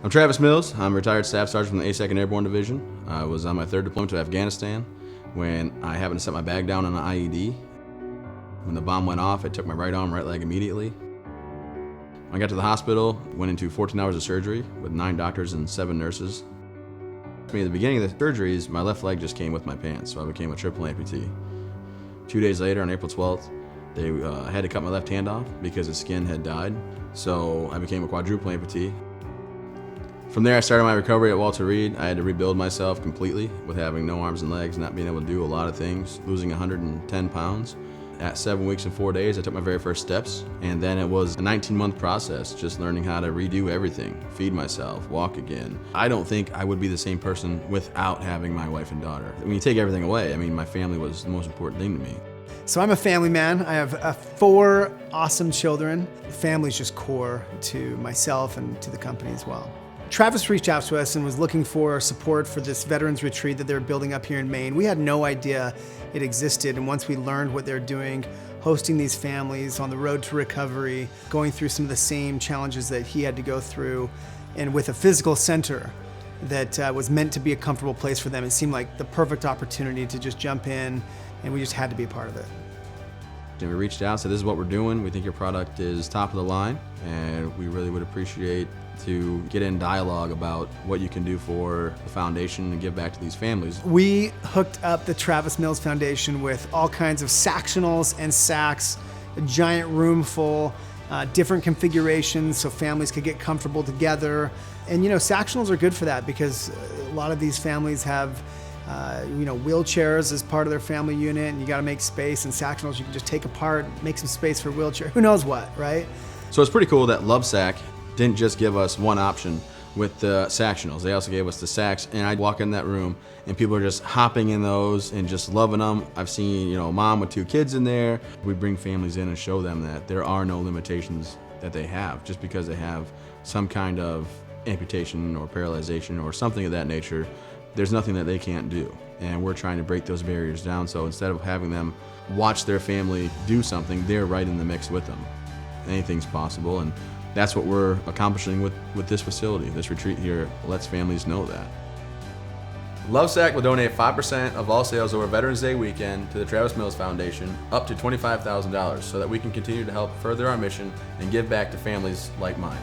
I'm Travis Mills. I'm a retired staff sergeant from the 82nd Airborne Division. I was on my third deployment to Afghanistan when I happened to set my bag down on an IED. When the bomb went off, it took my right arm, right leg immediately. When I got to the hospital, went into 14 hours of surgery with 9 doctors and 7 nurses. At the beginning of the surgeries, my left leg just came with my pants, so I became a triple amputee. 2 days later, on April 12th, they had to cut my left hand off because the skin had died, so I became a quadruple amputee. From there, I started my recovery at Walter Reed. I had to rebuild myself completely with having no arms and legs, not being able to do a lot of things, losing 110 pounds. At 7 weeks and 4 days, I took my very first steps, and then it was a 19-month process, just learning how to redo everything, feed myself, walk again. I don't think I would be the same person without having my wife and daughter. When you take everything away, I mean, my family was the most important thing to me. So I'm a family man. I have 4 awesome children. Family's just core to myself and to the company as well. Travis reached out to us and was looking for support for this veterans retreat that they're building up here in Maine. We had no idea it existed, and once we learned what they're doing, hosting these families on the road to recovery, going through some of the same challenges that he had to go through, and with a physical center that was meant to be a comfortable place for them, it seemed like the perfect opportunity to just jump in, and we just had to be a part of it. And we reached out, said this is what we're doing. We think your product is top of the line, and we really would appreciate to get in dialogue about what you can do for the foundation and give back to these families. We hooked up the Travis Mills Foundation with all kinds of sectionals and sacks, a giant room full, different configurations so families could get comfortable together. And you know, sectionals are good for that because a lot of these families have wheelchairs as part of their family unit, and you got to make space. And sectionals you can just take apart, make some space for a wheelchair. Who knows what, right? So it's pretty cool that Lovesac didn't just give us one option with the sectionals. They also gave us the sacks, and I'd walk in that room and people are just hopping in those and just loving them. I've seen, a mom with 2 kids in there. We bring families in and show them that there are no limitations that they have just because they have some kind of amputation or paralyzation or something of that nature. There's nothing that they can't do, and we're trying to break those barriers down, so instead of having them watch their family do something, they're right in the mix with them. Anything's possible, and that's what we're accomplishing with this facility. This retreat here lets families know that. Lovesac will donate 5% of all sales over Veterans Day weekend to the Travis Mills Foundation, up to $25,000, so that we can continue to help further our mission and give back to families like mine.